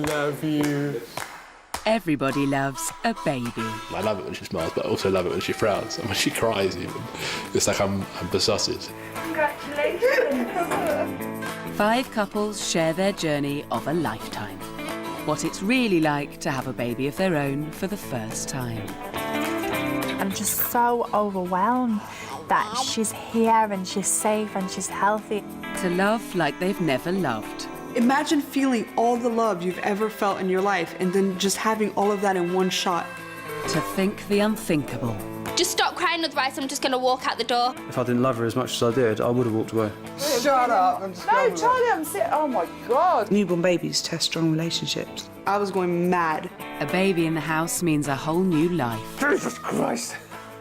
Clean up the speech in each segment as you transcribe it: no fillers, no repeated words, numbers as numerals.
love you. Everybody loves a baby. I love it when she smiles, but I also love it when she frowns. And when she cries even, it's like I'm besotted. Congratulations! 5 couples share their journey of a lifetime. What it's really like to have a baby of their own for the first time. I'm just so overwhelmed that she's here and she's safe and she's healthy. To love like they've never loved. Imagine feeling all the love you've ever felt in your life and then just having all of that in one shot. To think the unthinkable. Just stop crying, otherwise I'm just going to walk out the door. If I didn't love her as much as I did, I would have walked away. Shut up. No, Charlie, I'm sick. Oh my God. Newborn babies test strong relationships. I was going mad. A baby in the house means a whole new life. Jesus Christ.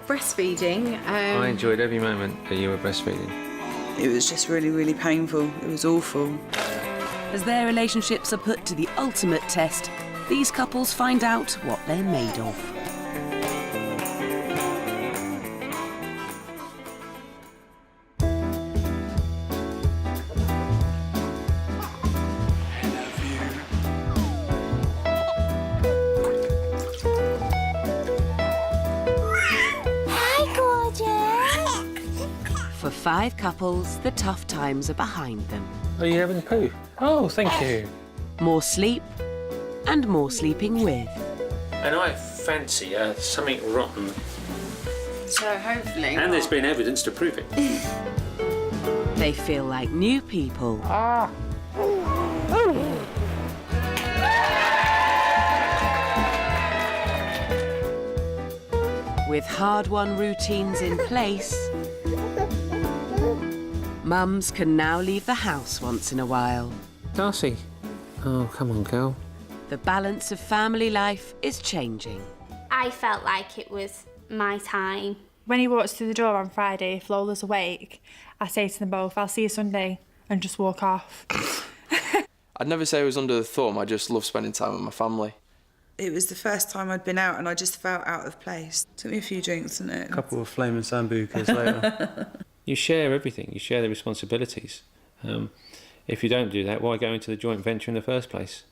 Breastfeeding. I enjoyed every moment that you were breastfeeding. It was just really, really painful. It was awful. As their relationships are put to the ultimate test, these couples find out what they're made of. For 5 couples, the tough times are behind them. Are you having a poo? Oh, thank you. More sleep and more sleeping with. And I fancy something rotten. So hopefully. And there's been evidence to prove it. They feel like new people. With hard-won routines in place, mums can now leave the house once in a while. Darcy. Oh, come on, girl. The balance of family life is changing. I felt like it was my time. When he walks through the door on Friday, if Lola's awake, I say to them both, I'll see you Sunday, and just walk off. I'd never say I was under the thumb, I just love spending time with my family. It was the first time I'd been out and I just felt out of place. Took me a few drinks, didn't it? A couple of flaming sambucas later. You share everything. You share the responsibilities. If you don't do that, why go into the joint venture in the first place?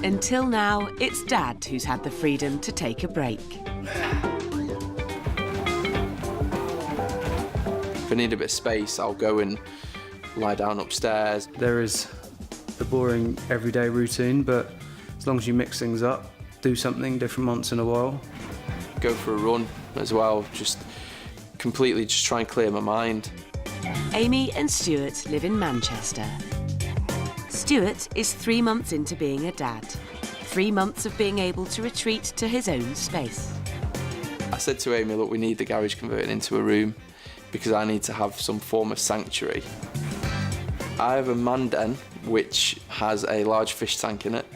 Until now, it's Dad who's had the freedom to take a break. If I need a bit of space, I'll go and lie down upstairs. There is the boring everyday routine, but as long as you mix things up, do something different once in a while. Go for a run as well, just completely just try and clear my mind. Amy and Stuart live in Manchester. Stuart is 3 months into being a dad. 3 months of being able to retreat to his own space. I said to Amy, look, we need the garage converted into a room because I need to have some form of sanctuary. I have a man den which has a large fish tank in it,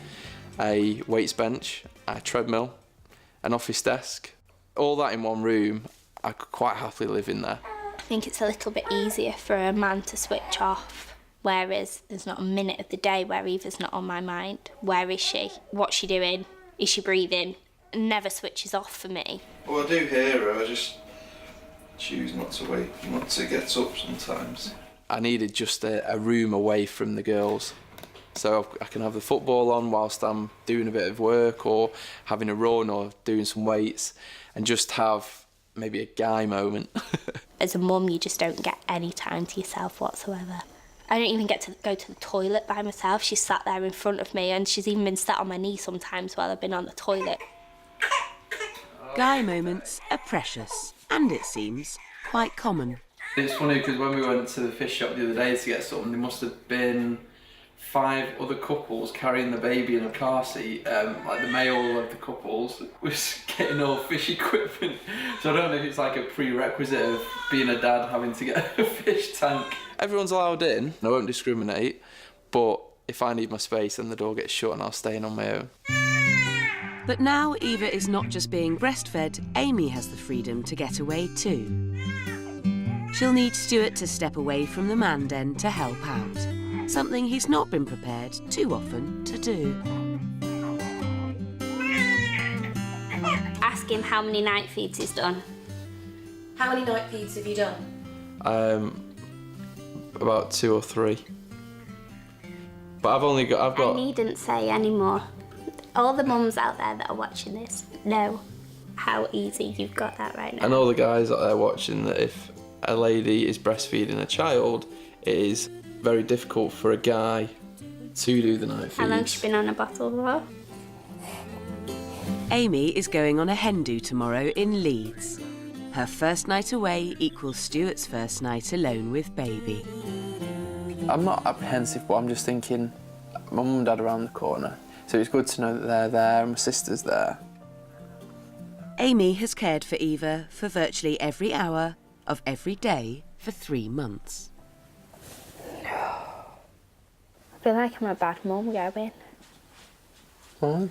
a weights bench, a treadmill, an office desk. All that in one room, I could quite happily live in there. I think it's a little bit easier for a man to switch off, whereas there's not a minute of the day where Eva's not on my mind. Where is she? What's she doing? Is she breathing? It never switches off for me. Well, I do hear her, I just choose not to wake, not to get up sometimes. I needed just a room away from the girls. So I can have the football on whilst I'm doing a bit of work or having a run or doing some weights and just have maybe a guy moment. As a mum, you just don't get any time to yourself whatsoever. I don't even get to go to the toilet by myself. She's sat there in front of me and she's even been sat on my knee sometimes while I've been on the toilet. Guy moments are precious and, it seems, quite common. It's funny because when we went to the fish shop the other day to get something, there must have been 5 other couples carrying the baby in a car seat. Like the male of the couples was getting all fish equipment. So I don't know if it's like a prerequisite of being a dad having to get a fish tank. Everyone's allowed in, I won't discriminate, but if I need my space then the door gets shut and I'll stay in on my own. But now Eva is not just being breastfed, Amy has the freedom to get away too. She'll need Stuart to step away from the man den to help out, something he's not been prepared too often to do. Ask him how many night feeds he's done. How many night feeds have you done? about 2 or 3. But I've got. I needn't say anymore. All the mums out there that are watching this know how easy you've got that right now. And all the guys out there watching, that if a lady is breastfeeding a child, it is very difficult for a guy to do the night feeds. How long's she been on a bottle for? Amy is going on a hen do tomorrow in Leeds. Her first night away equals Stuart's first night alone with baby. I'm not apprehensive, but I'm just thinking, my mum and dad are around the corner, so it's good to know that they're there and my sister's there. Amy has cared for Eva for virtually every hour of every day for 3 months. I feel like I'm a bad mum going. Why?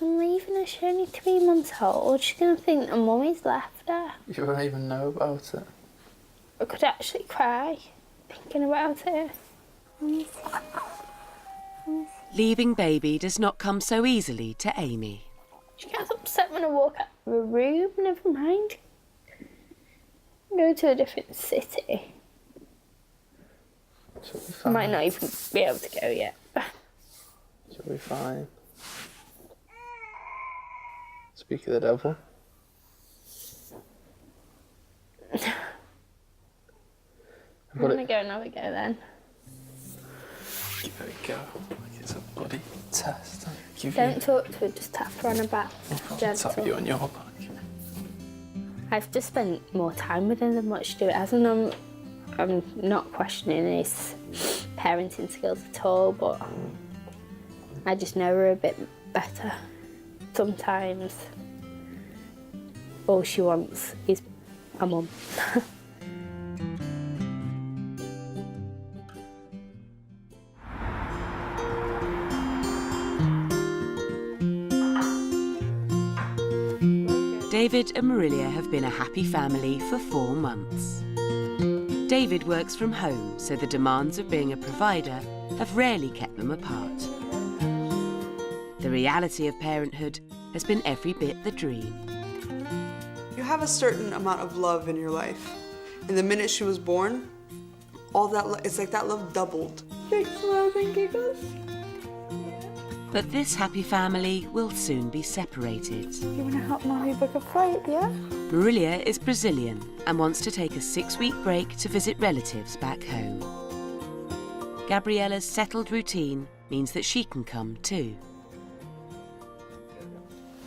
I'm leaving her, she's only 3 months old. She's going to think that mummy's left her. You won't even know about it. I could actually cry thinking about it. Leaving baby does not come so easily to Amy. She gets upset when I walk out of a room, never mind. Go to a different city. I might not even be able to go yet. She'll be fine. Speak of the devil. I'm gonna go and have a go then. Give it a go. Like it's a bloody test. Don't talk to her, just tap her on her back. Gentle. Tap you on your back. I've just spent more time with him than what she do. It hasn't. I'm not questioning his parenting skills at all, but I just know her a bit better. Sometimes all she wants is a mum. David and Marilia have been a happy family for 4 months. David works from home, so the demands of being a provider have rarely kept them apart. The reality of parenthood has been every bit the dream. You have a certain amount of love in your life. And the minute she was born, all that it's like that love doubled. Thanks, Mom. Thank you, guys. But this happy family will soon be separated. You want to help Mommy book a flight, yeah? Marilia is Brazilian and wants to take a 6-week break to visit relatives back home. Gabriella's settled routine means that she can come too.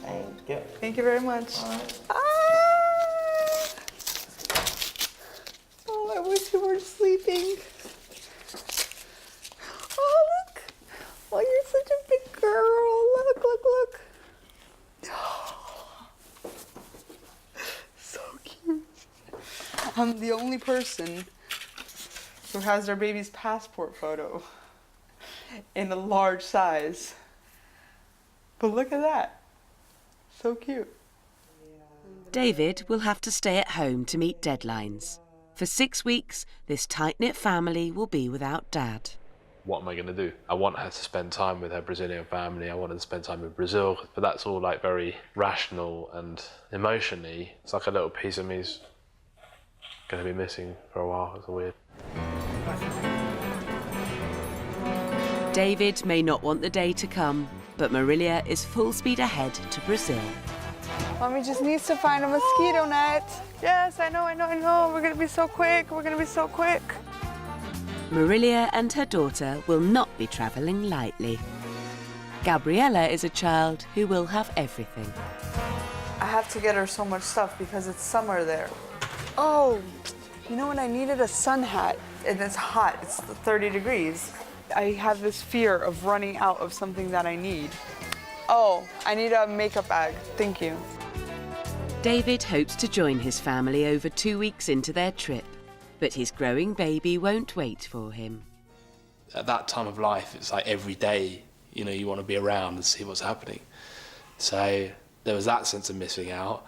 Thank you. Thank you very much. Ah! Oh, I wish you were sleeping. Oh, look. Oh, you're such a big girl. Look, look, look. So cute. I'm the only person who has their baby's passport photo in a large size. But look at that. So cute. David will have to stay at home to meet deadlines. For 6 weeks, this tight-knit family will be without Dad. What am I going to do? I want her to spend time with her Brazilian family. I want her to spend time in Brazil, but that's all like very rational, and emotionally, it's like a little piece of me's going to be missing for a while. It's weird. David may not want the day to come, but Marilia is full speed ahead to Brazil. Mommy just needs to find a mosquito net. Yes, I know. We're gonna be so quick. Marilia and her daughter will not be travelling lightly. Gabriella is a child who will have everything. I have to get her so much stuff because it's summer there. Oh, you know what? I needed a sun hat, and it's hot. It's 30 degrees. I have this fear of running out of something that I need. Oh, I need a makeup bag. Thank you. David hopes to join his family over 2 weeks into their trip, but his growing baby won't wait for him. At that time of life, it's like every day, you know, you want to be around and see what's happening. So there was that sense of missing out.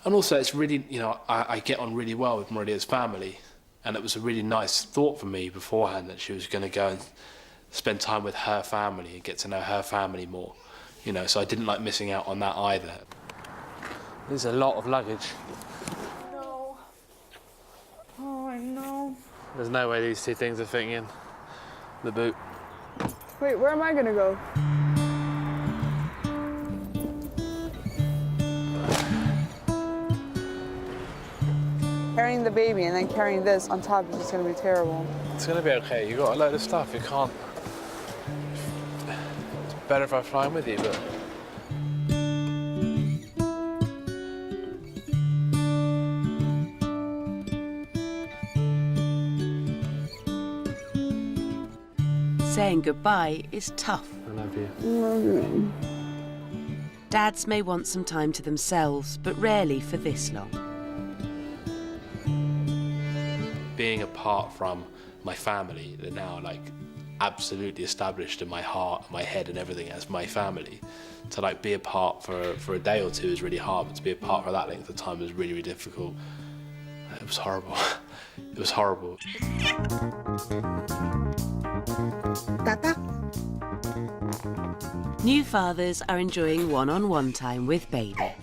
And also it's really, you know, I get on really well with Marilia's family, and it was a really nice thought for me beforehand that she was going to go and spend time with her family and get to know her family more, you know, so I didn't like missing out on that either. There's a lot of luggage. No. Oh, I know. There's no way these two things are fitting in the boot. Wait, where am I gonna go? Carrying the baby and then carrying this on top is just gonna be terrible. It's gonna be okay. You got a load of stuff. You can't. It's better if I fly in with you, but. Saying goodbye is tough. I love you. Love you. Dads may want some time to themselves, but rarely for this long. Being apart from my family, they're now like absolutely established in my heart, my head, and everything as my family. To like be apart for a day or two is really hard, but to be apart for that length of time was really, really difficult. It was horrible. It was horrible. New fathers are enjoying one-on-one time with baby.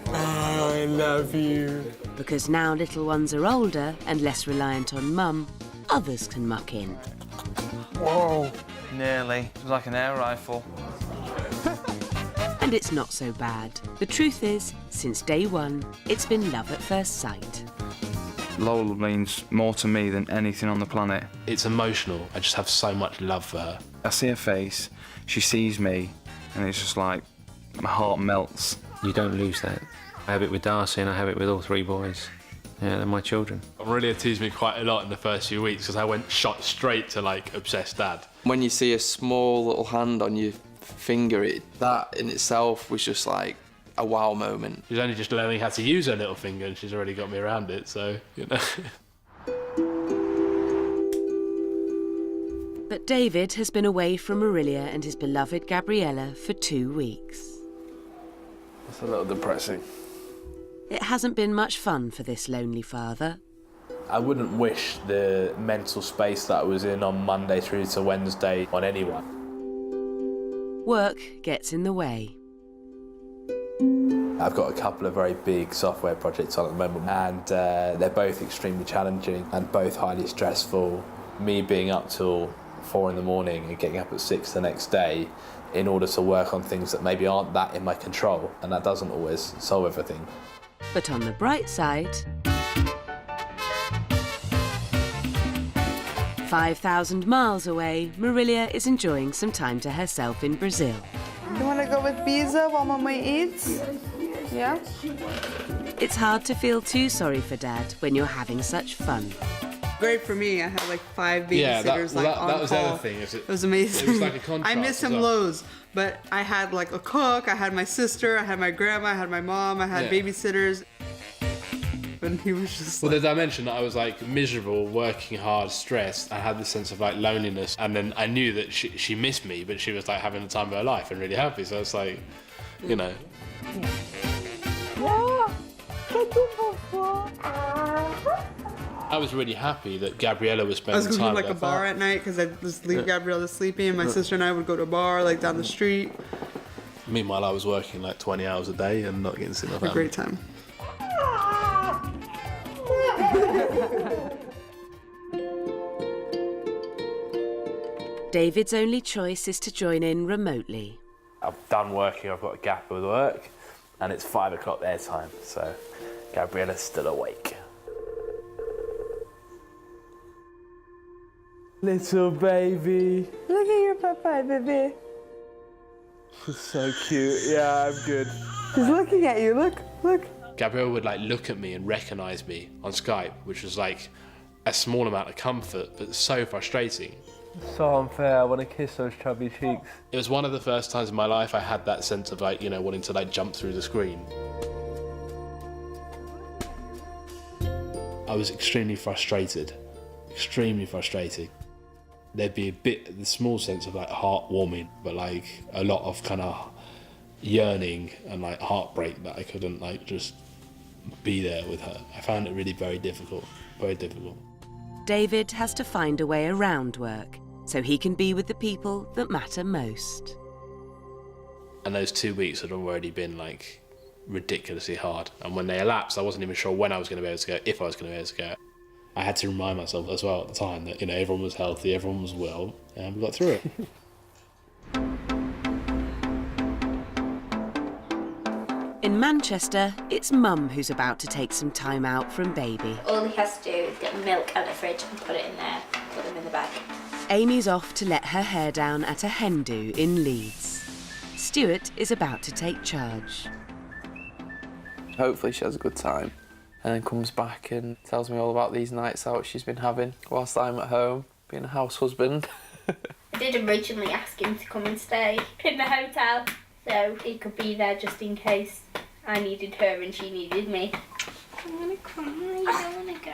I love you. Because now little ones are older and less reliant on mum, others can muck in. Whoa. Nearly. It was like an air rifle. And it's not so bad. The truth is, since day one, it's been love at first sight. Lola means more to me than anything on the planet. It's emotional. I just have so much love for her. I see her face, she sees me, and it's just like, my heart melts. You don't lose that. I have it with Darcy and I have it with all three boys. Yeah, they're my children. Aurelia teased me quite a lot in the first few weeks because I went shot straight to like obsessed dad. When you see a small little hand on your finger, that in itself was just like a wow moment. She's only just learning how to use her little finger and she's already got me around it, so, you know. But David has been away from Aurelia and his beloved Gabriella for 2 weeks. It's a little depressing. It hasn't been much fun for this lonely father. I wouldn't wish the mental space that I was in on Monday through to Wednesday on anyone. Work gets in the way. I've got a couple of very big software projects on at the moment and they're both extremely challenging and both highly stressful. Me being up till 4 in the morning and getting up at 6 the next day in order to work on things that maybe aren't that in my control, and that doesn't always solve everything. But on the bright side, 5,000 miles away, Marilia is enjoying some time to herself in Brazil. You want to go with pizza while Mama eats? Yeah? It's hard to feel too sorry for Dad when you're having such fun. Great for me. I had like 5 babysitters Yeah, that on was call. the other thing. It was amazing. It was like a contrast. I miss him as well. loads, but I had like a cook, I had my sister, I had my grandma, I had my mom, I had Yeah. babysitters. And he was just Well, like, the dimension that I was like miserable, working hard, stressed, I had this sense of like loneliness, and then I knew that she missed me, but she was like having the time of her life and really happy. So it's like, you know. I was really happy that Gabriella was I was spending going time to like a with her bar father. at night because I'd just leave Gabriella sleeping, and my sister and I would go to a bar like down the street. Meanwhile, I was working like 20 hours a day and not getting to see my A family. great time. David's only choice is to join in remotely. I've done working, I've got a gap with work, and it's 5 o'clock their time, so Gabriella's still awake. Little baby. Look at your papa, baby. So cute. Yeah, I'm good. He's looking at you. Look, look. Gabriella would like look at me and recognise me on Skype, which was like a small amount of comfort, but so frustrating. So unfair. I want to kiss those chubby cheeks. It was one of the first times in my life I had that sense of like, you know, wanting to like jump through the screen. I was extremely frustrated. Extremely frustrated. There'd be the small sense of like heartwarming, but like a lot of kind of yearning and like heartbreak that I couldn't like just be there with her. I found it really very difficult, very difficult. David has to find a way around work so he can be with the people that matter most. And those 2 weeks had already been like ridiculously hard. And when they elapsed, I wasn't even sure when I was going to be able to go, if I was going to be able to go. I had to remind myself as well at the time that, you know, everyone was healthy, everyone was well, and we got through it. In Manchester, it's Mum who's about to take some time out from baby. All he has to do is get milk out of the fridge and put it in there, put them in the bag. Amy's off to let her hair down at a hen do in Leeds. Stuart is about to take charge. Hopefully she has a good time and then comes back and tells me all about these nights out she's been having whilst I'm at home, being a house husband. I did originally ask him to come and stay in the hotel, so he could be there just in case I needed her and she needed me. I'm gonna cry, I don't wanna go.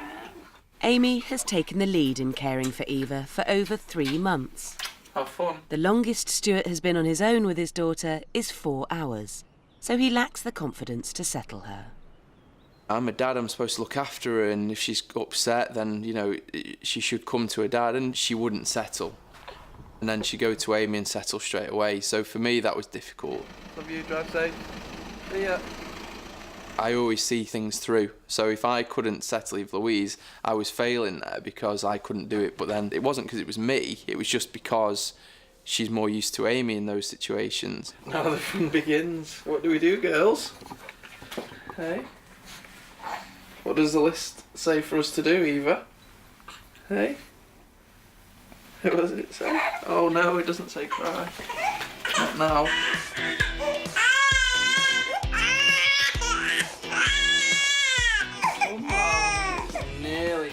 Amy has taken the lead in caring for Eva for over 3 months. Have fun. The longest Stuart has been on his own with his daughter is 4 hours, so he lacks the confidence to settle her. I'm a dad, I'm supposed to look after her, and if she's upset, then, you know, she should come to her dad, and she wouldn't settle. And then she'd go to Amy and settle straight away, so for me that was difficult. Love you, drive safe. See ya. I always see things through, so if I couldn't settle Eve Louise, I was failing there because I couldn't do it, but then it wasn't because it was me, it was just because she's more used to Amy in those situations. Now the fun begins. What do we do, girls? Hey? What does the list say for us to do, Eva? Hey? What does it say? Oh no, it doesn't say cry. Not now. Come on. Nearly.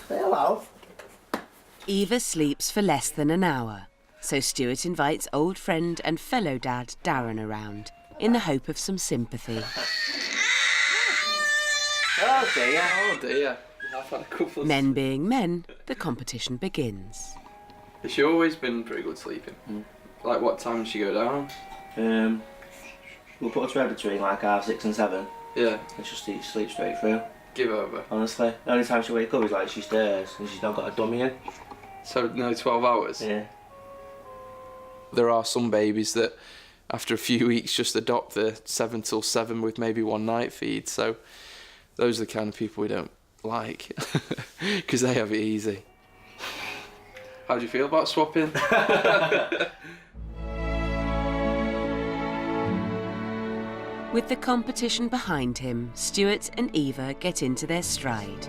Hello. Eva sleeps for less than an hour, so Stuart invites old friend and fellow dad Darren around in the hope of some sympathy. Oh dear. Oh dear. I've had a couple of... Men being men, the competition begins. Has she always been pretty good sleeping? Like what time does she go down? We'll put her to bed between like 6 and 7. Yeah. And she'll sleep straight through. Give over. Honestly. The only time she wake up is like she stares and she's not got a dummy in. So no 12 hours? Yeah. There are some babies that after a few weeks just adopt the 7 till 7 with maybe one night feed, so those are the kind of people we don't like because they have it easy. How do you feel about swapping? With the competition behind him, Stuart and Eva get into their stride,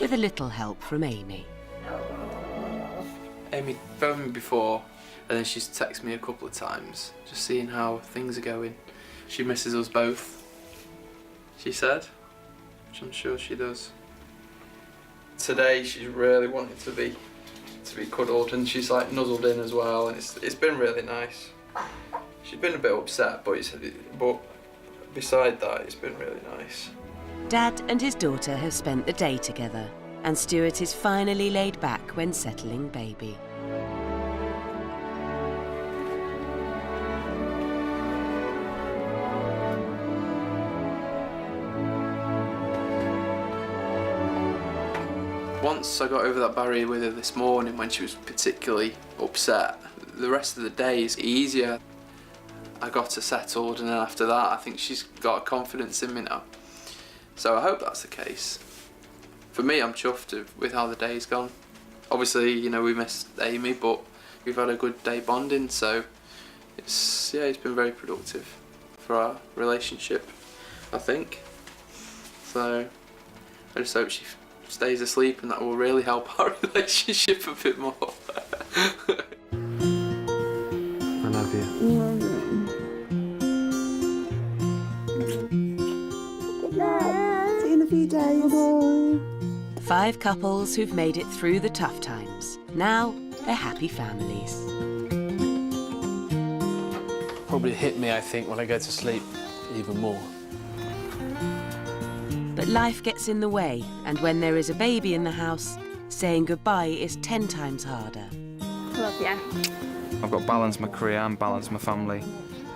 with a little help from Amy. Amy phoned me before, and then she's texted me a couple of times, just seeing how things are going. She misses us both, she said, which I'm sure she does. Today she's really wanted to be cuddled, and she's like nuzzled in as well, and it's been really nice. She's been a bit upset, but beside that, it's been really nice. Dad and his daughter have spent the day together, and Stuart is finally laid back when settling baby. Once I got over that barrier with her this morning when she was particularly upset, the rest of the day is easier. I got her settled, and then after that I think she's got confidence in me now. So I hope that's the case. For me, I'm chuffed with how the day's gone. Obviously, you know, we missed Amy, but we've had a good day bonding, so it's been very productive for our relationship, I think. So I just hope she stays asleep, and that will really help our relationship a bit more. I love you. love you, Dave. 5 couples who've made it through the tough times. Now they're happy families. Probably hit me, I think, when I go to sleep even more. But life gets in the way, and when there is a baby in the house, saying goodbye is 10 times harder. Love you. I've got to balance my career and balance my family.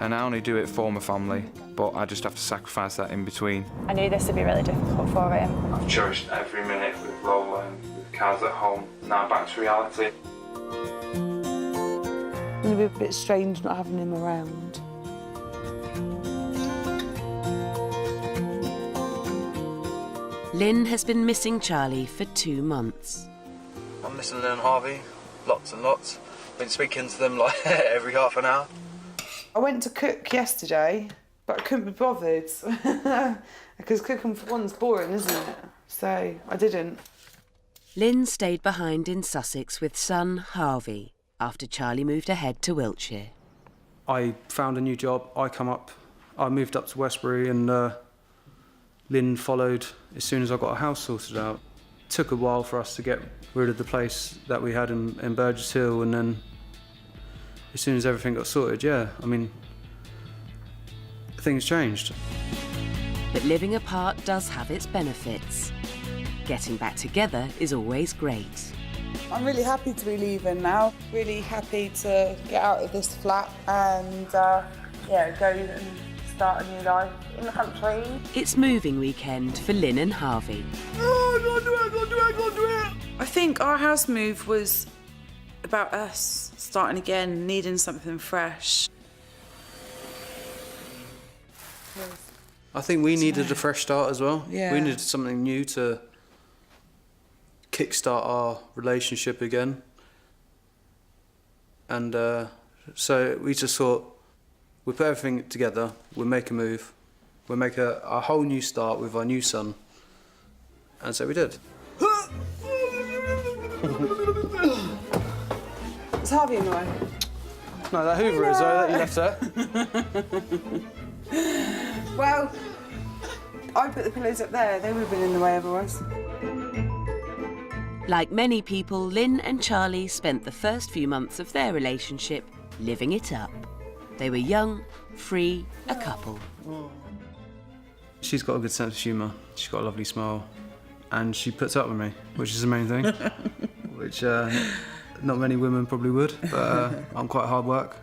And I only do it for my family, but I just have to sacrifice that in between. I knew this would be really difficult for him. I've cherished every minute with Lola and with Kaz at home. Now back to reality. It's going to be a bit strange not having him around. Lynn has been missing Charlie for 2 months. I'm missing Lynn and Harvey, lots and lots. Been speaking to them like every half an hour. I went to cook yesterday, but I couldn't be bothered because cooking for one's boring, isn't it? So I didn't. Lynn stayed behind in Sussex with son Harvey after Charlie moved ahead to Wiltshire. I found a new job. I moved up to Westbury, and Lynn followed as soon as I got a house sorted out. It took a while for us to get rid of the place that we had in Burgess Hill, and then as soon as everything got sorted, yeah, I mean, things changed. But living apart does have its benefits. Getting back together is always great. I'm really happy to be leaving now. Really happy to get out of this flat and go and start a new life in the country. It's moving weekend for Lynn and Harvey. I think our house move was about us starting again, needing something fresh. I think we needed a fresh start as well. Yeah. We needed something new to kickstart our relationship again. And so we just thought, we'll put everything together, we'll make a move, we'll make a whole new start with our new son. And so we did. Is Harvey in the way? No, that Hoover is though, that you left there. Well, I put the pillows up there. They would have been in the way otherwise. Like many people, Lynn and Charlie spent the first few months of their relationship living it up. They were young, free, a couple. She's got a good sense of humour, she's got a lovely smile, and she puts up with me, which is the main thing, which not many women probably would, but I'm quite hard work,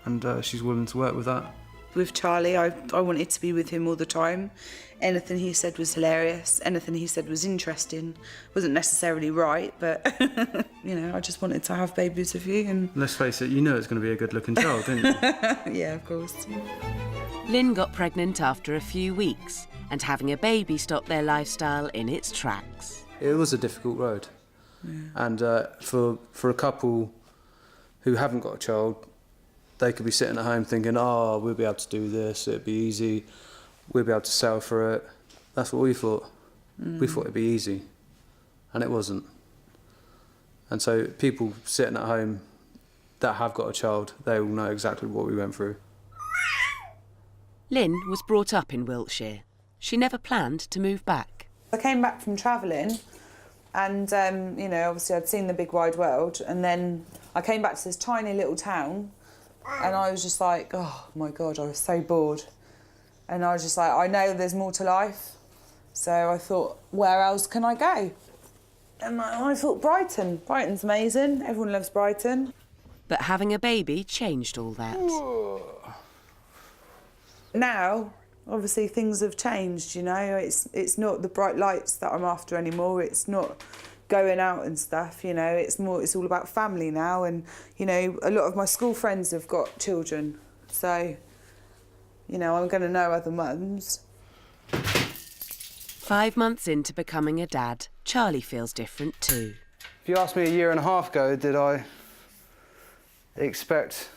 and she's willing to work with that. With Charlie, I wanted to be with him all the time. Anything he said was hilarious, anything he said was interesting. Wasn't necessarily right, but, I just wanted to have babies with you. And let's face it, you know it's going to be a good-looking child, didn't you? Yeah, of course. Lynn got pregnant after a few weeks, and having a baby stopped their lifestyle in its tracks. It was a difficult road. Yeah. And for a couple who haven't got a child, they could be sitting at home thinking, oh, we'll be able to do this, it'd be easy, we'll be able to sell for it. That's what we thought. We thought it'd be easy, and it wasn't. And so people sitting at home that have got a child, they all know exactly what we went through. Lynn was brought up in Wiltshire. She never planned to move back. I came back from travelling and, obviously I'd seen the big wide world, and then I came back to this tiny little town and I was just like, oh my God, I was so bored. And I was just like, I know there's more to life. So I thought, where else can I go? And I thought Brighton. Brighton's amazing. Everyone loves Brighton. But having a baby changed all that. Now, obviously, things have changed, It's not the bright lights that I'm after anymore. It's not going out and stuff, It's all about family now. And, a lot of my school friends have got children. So, I'm going to know other mums. 5 months into becoming a dad, Charlie feels different too. If you asked me a year and a half ago, did I expect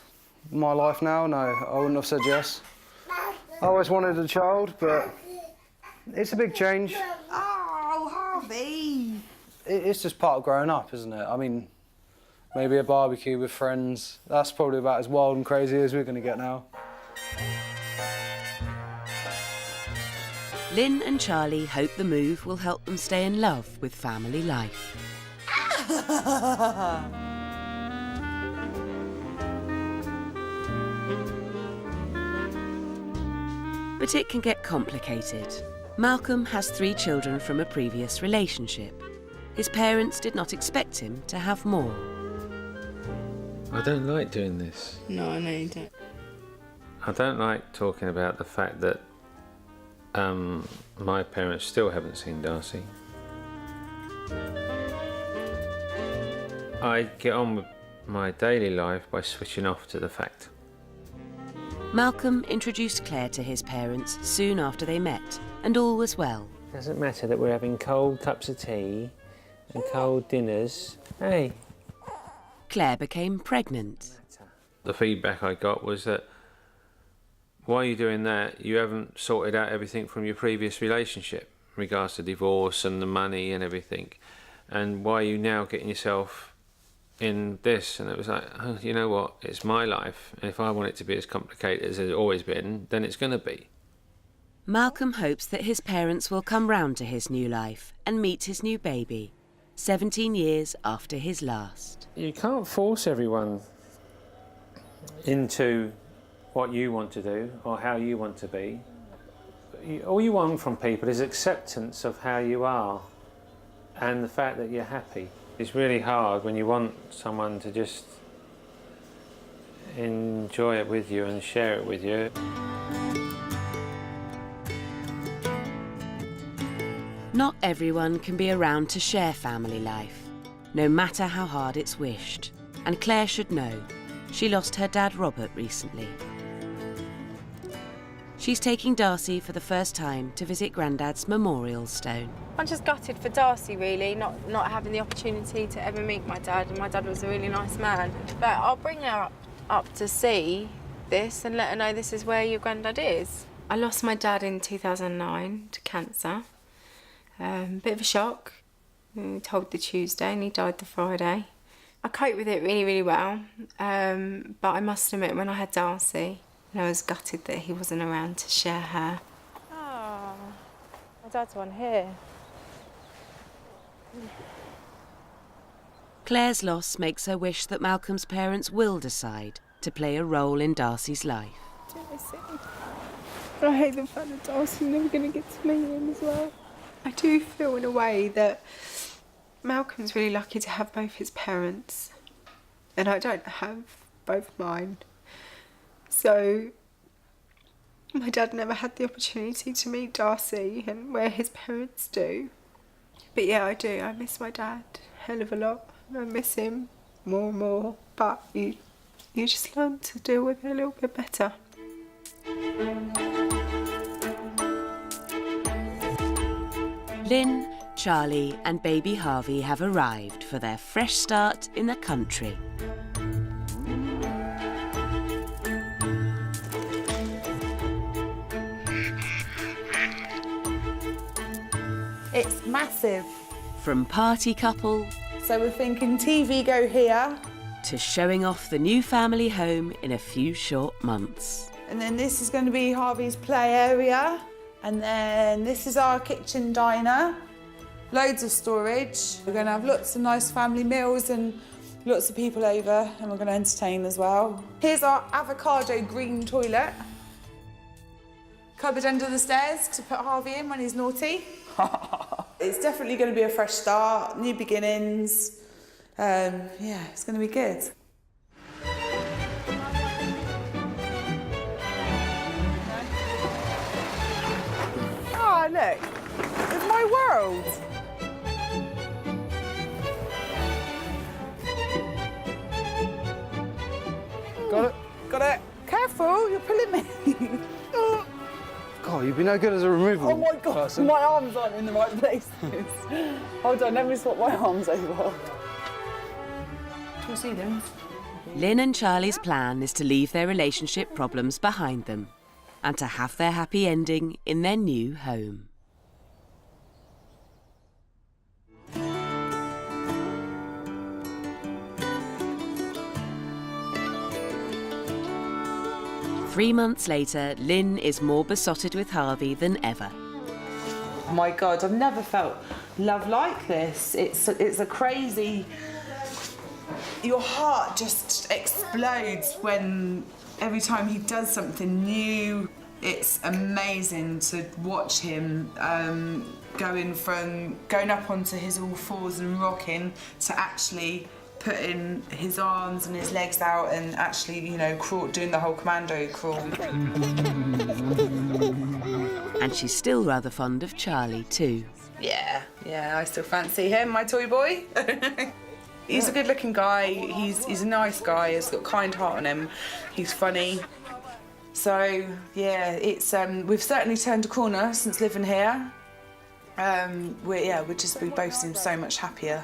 my life now? No, I wouldn't have said yes. I always wanted a child, but it's a big change. Oh, Harvey! It's just part of growing up, isn't it? I mean, maybe a barbecue with friends. That's probably about as wild and crazy as we're going to get now. Lynn and Charlie hope the move will help them stay in love with family life. But it can get complicated. Malcolm has 3 children from a previous relationship. His parents did not expect him to have more. I don't like doing this. No, I know you don't. I don't like talking about the fact that my parents still haven't seen Darcy. I get on with my daily life by switching off to the fact. Malcolm introduced Claire to his parents soon after they met, and all was well. It doesn't matter that we're having cold cups of tea and cold dinners. Hey. Claire became pregnant. The feedback I got was that, why are you doing that? You haven't sorted out everything from your previous relationship in regards to divorce and the money and everything. And why are you now getting yourself in this? And it was like, oh, you know what? It's my life. And if I want it to be as complicated as it's always been, then it's going to be. Malcolm hopes that his parents will come round to his new life and meet his new baby, 17 years after his last. You can't force everyone into what you want to do or how you want to be. All you want from people is acceptance of how you are and the fact that you're happy. It's really hard when you want someone to just enjoy it with you and share it with you. Not everyone can be around to share family life, no matter how hard it's wished. And Claire should know. She lost her dad Robert recently. She's taking Darcy for the first time to visit Grandad's memorial stone. I'm just gutted for Darcy, really, not having the opportunity to ever meet my dad, and my dad was a really nice man. But I'll bring her up to see this and let her know this is where your granddad is. I lost my dad in 2009 to cancer. Bit of a shock. We told the Tuesday and he died the Friday. I coped with it really, really well, but I must admit, when I had Darcy, I was gutted that he wasn't around to share her. Oh, my dad's one here. Claire's loss makes her wish that Malcolm's parents will decide to play a role in Darcy's life. I hate the fact that Darcy's never going to get to meet him as well. I do feel in a way that Malcolm's really lucky to have both his parents, and I don't have both mine. So my dad never had the opportunity to meet Darcy and where his parents do. But yeah, I do. I miss my dad a hell of a lot. I miss him more and more, but you just learn to deal with it a little bit better. Lynn, Charlie and baby Harvey have arrived for their fresh start in the country. It's massive. From party couple... So we're thinking TV go here. ...to showing off the new family home in a few short months. And then this is going to be Harvey's play area. And then this is our kitchen diner. Loads of storage. We're going to have lots of nice family meals and lots of people over, and we're going to entertain as well. Here's our avocado green toilet. Cupboard under the stairs to put Harvey in when he's naughty. It's definitely going to be a fresh start, new beginnings. Yeah, it's going to be good. Oh, look, it's my world. Got it? Got it. Careful, you're pulling me. God, you'd be no good as a removal Oh my God, person. my arms aren't in the right places. Hold on, let me swap my arms over. Do you see them? Lynn and Charlie's plan is to leave their relationship problems behind them and to have their happy ending in their new home. Three months later, Lynn is more besotted with Harvey than ever. my God, I've never felt love like this. It's a crazy... Your heart just explodes when every time he does something new. It's amazing to watch him going up onto his all fours and rocking to actually putting his arms and his legs out and actually, you know, doing the whole commando crawl. And she's still rather fond of Charlie too. Yeah, I still fancy him, my toy boy. He's a good-looking guy. He's a nice guy. He's got a kind heart on him. He's funny. So yeah, we've certainly turned a corner since living here. We both seem so much happier.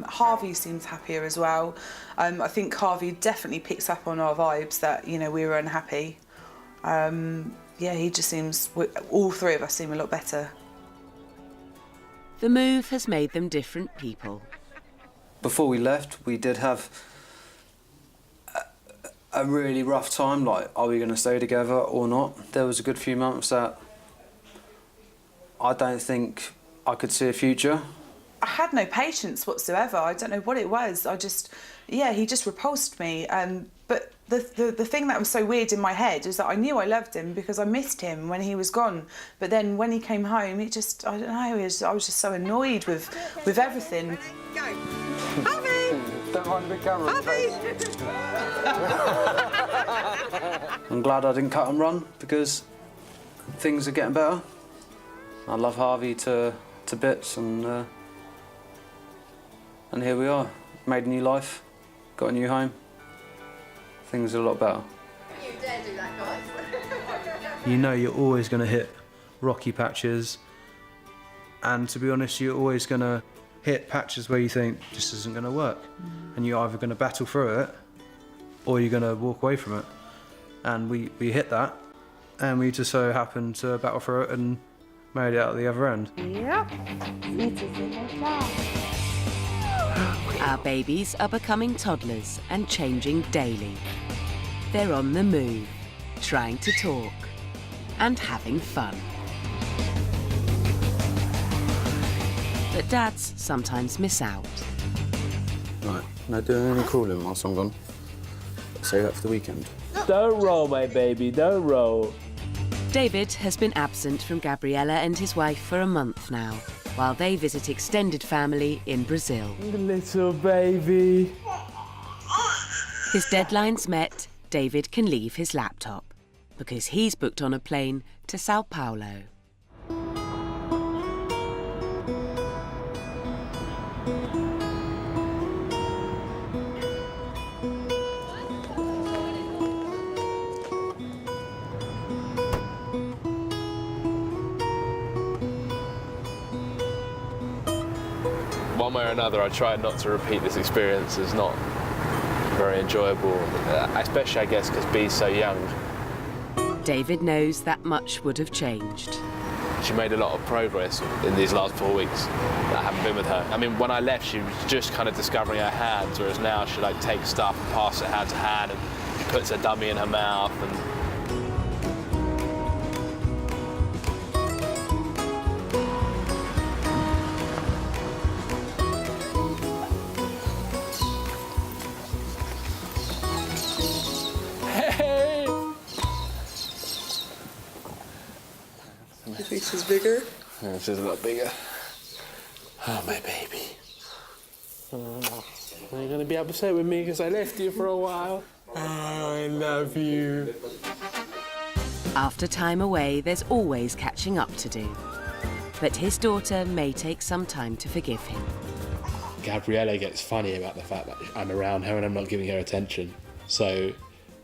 Harvey seems happier as well. I think Harvey definitely picks up on our vibes that, you know, we were unhappy. He just seems, all three of us seem a lot better. The move has made them different people. Before we left, we did have a really rough time, like, are we going to stay together or not? There was a good few months that I don't think I could see a future. I had no patience whatsoever. I don't know what it was. He just repulsed me. But the thing that was so weird in my head is that I knew I loved him because I missed him when he was gone. But then when he came home, I don't know, I was just so annoyed with everything. Harvey! Don't mind the camera. I'm glad I didn't cut and run because things are getting better. I love Harvey to bits, and here we are. Made a new life, got a new home. Things are a lot better. You dare do that, guys. You know you're always going to hit rocky patches, and to be honest, you're always going to hit patches where you think this isn't going to work, and you're either going to battle through it or you're going to walk away from it. And we hit that, and we just so happened to battle through it and made it out the other end. Yep. Our babies are becoming toddlers and changing daily. They're on the move, trying to talk and having fun. But dads sometimes miss out. Right, no doing any crawling whilst I'm gone. Save that for the weekend. Don't roll, my baby, don't roll. David has been absent from Gabriella and his wife for a month now, while they visit extended family in Brazil. Little baby. His deadlines met, David can leave his laptop, because he's booked on a plane to Sao Paulo. One way or another, I try not to repeat this experience. It's not very enjoyable, especially, I guess, because Bee's so young. David knows that much would have changed. She made a lot of progress in these last 4 weeks that I haven't been with her. I mean, when I left, she was just kind of discovering her hands, whereas now she like takes stuff and passes it hand to hand and puts a dummy in her mouth. And You think she's bigger? yeah, she's a lot bigger. Oh, my baby. Are you going to be upset with me because I left you for a while? Oh, I love you. After time away, there's always catching up to do. But his daughter may take some time to forgive him. Gabriella gets funny about the fact that I'm around her and I'm not giving her attention. So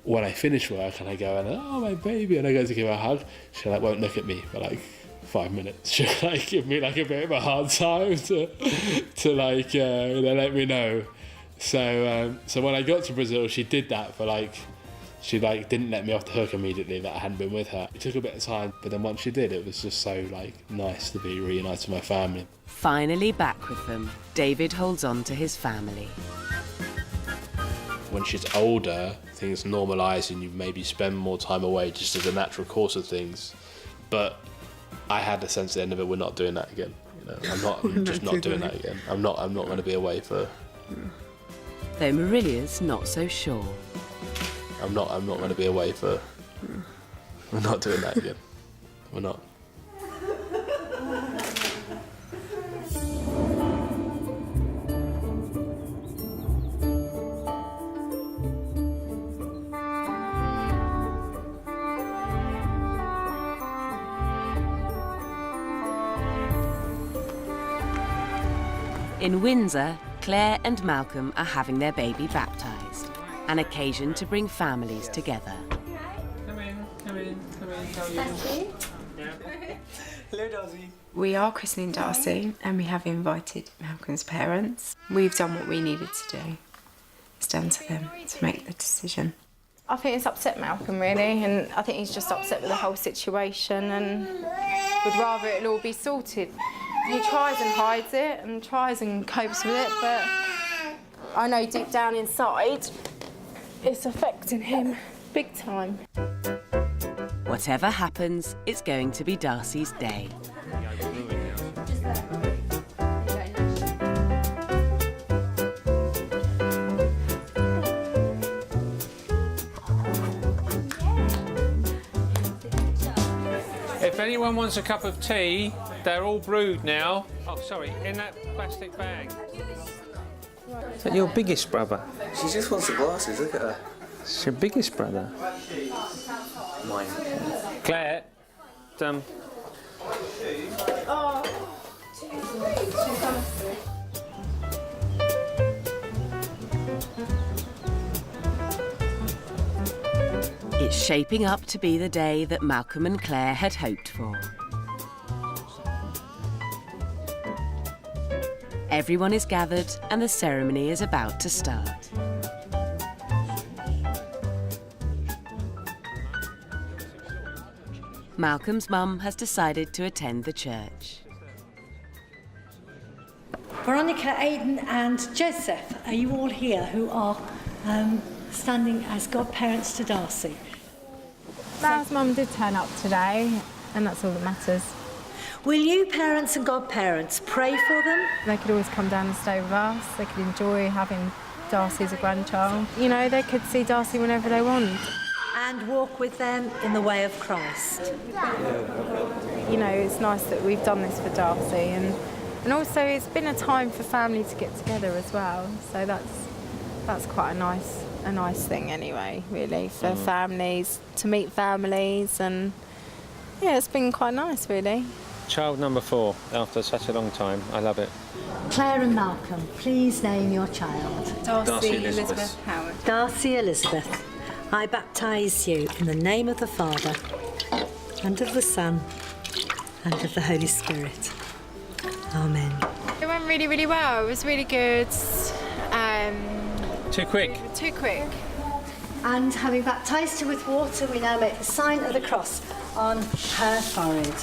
when I finish work and I go, oh, my baby, and I go to give her a hug, she like won't look at me for like 5 minutes. She'll like give me like a bit of a hard time to like let me know. So when I got to Brazil, she did that for like, she like didn't let me off the hook immediately that I hadn't been with her. It took a bit of time, but then once she did, it was just so like nice to be reunited with my family. Finally back with them, David holds on to his family. When she's older, things normalise and you maybe spend more time away just as a natural course of things. But I had a sense at the end of it, we're not doing that again. You know, I'm just not doing that again. I'm not going to be away for. Though Marilla's not so sure. I'm not going to be away for. We're not doing that again. We're not. In Windsor, Claire and Malcolm are having their baby baptised, an occasion to bring families together. Come in. How are you? Thank you. Hello, Darcy. We are christening Darcy and we have invited Malcolm's parents. We've done what we needed to do. It's down to them to make the decision. I think it's upset Malcolm really, and I think he's just upset with the whole situation and would rather it all be sorted. He tries and hides it and tries and copes with it, but I know deep down inside it's affecting him big time. Whatever happens, it's going to be Darcy's day. If anyone wants a cup of tea, they're all brewed now. Oh, sorry, in that plastic bag. Is that your biggest brother? She just wants the glasses, look at her. It's your biggest brother. Mine. Claire, It's shaping up to be the day that Malcolm and Claire had hoped for. Everyone is gathered and the ceremony is about to start. Malcolm's mum has decided to attend the church. Veronica, Aidan and Joseph, are you all here who are standing as godparents to Darcy? Sal's mum did turn up today, and that's all that matters. Will you, parents and godparents, pray for them? They could always come down and stay with us. They could enjoy having Darcy as a grandchild. You know, they could see Darcy whenever they want. And walk with them in the way of Christ. You know, it's nice that we've done this for Darcy, and also it's been a time for family to get together as well. So that's quite a nice thing anyway, really, for families to meet families, and yeah, it's been quite nice, really. child number 4 after such a long time. I love it. Claire and Malcolm, please name your child. Darcy Elizabeth Howard. Darcy Elizabeth, I baptise you in the name of the Father, and of the Son, and of the Holy Spirit. Amen. It went really, really well. It was really good. Too quick. Too quick. And having baptised her with water, we now make the sign of the cross on her forehead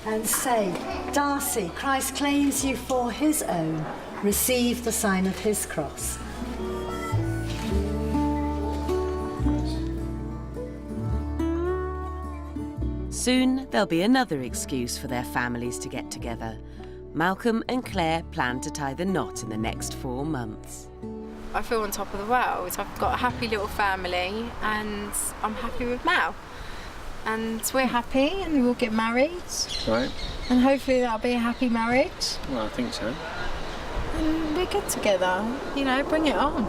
and say, Darcy, Christ claims you for his own. Receive the sign of his cross. Soon there'll be another excuse for their families to get together. Malcolm and Claire plan to tie the knot in the next 4 months. I feel on top of the world. I've got a happy little family and I'm happy with Mal. And we're happy and we'll get married. Right. And hopefully that'll be a happy marriage. Well, I think so. And we're good together. You know, bring it on.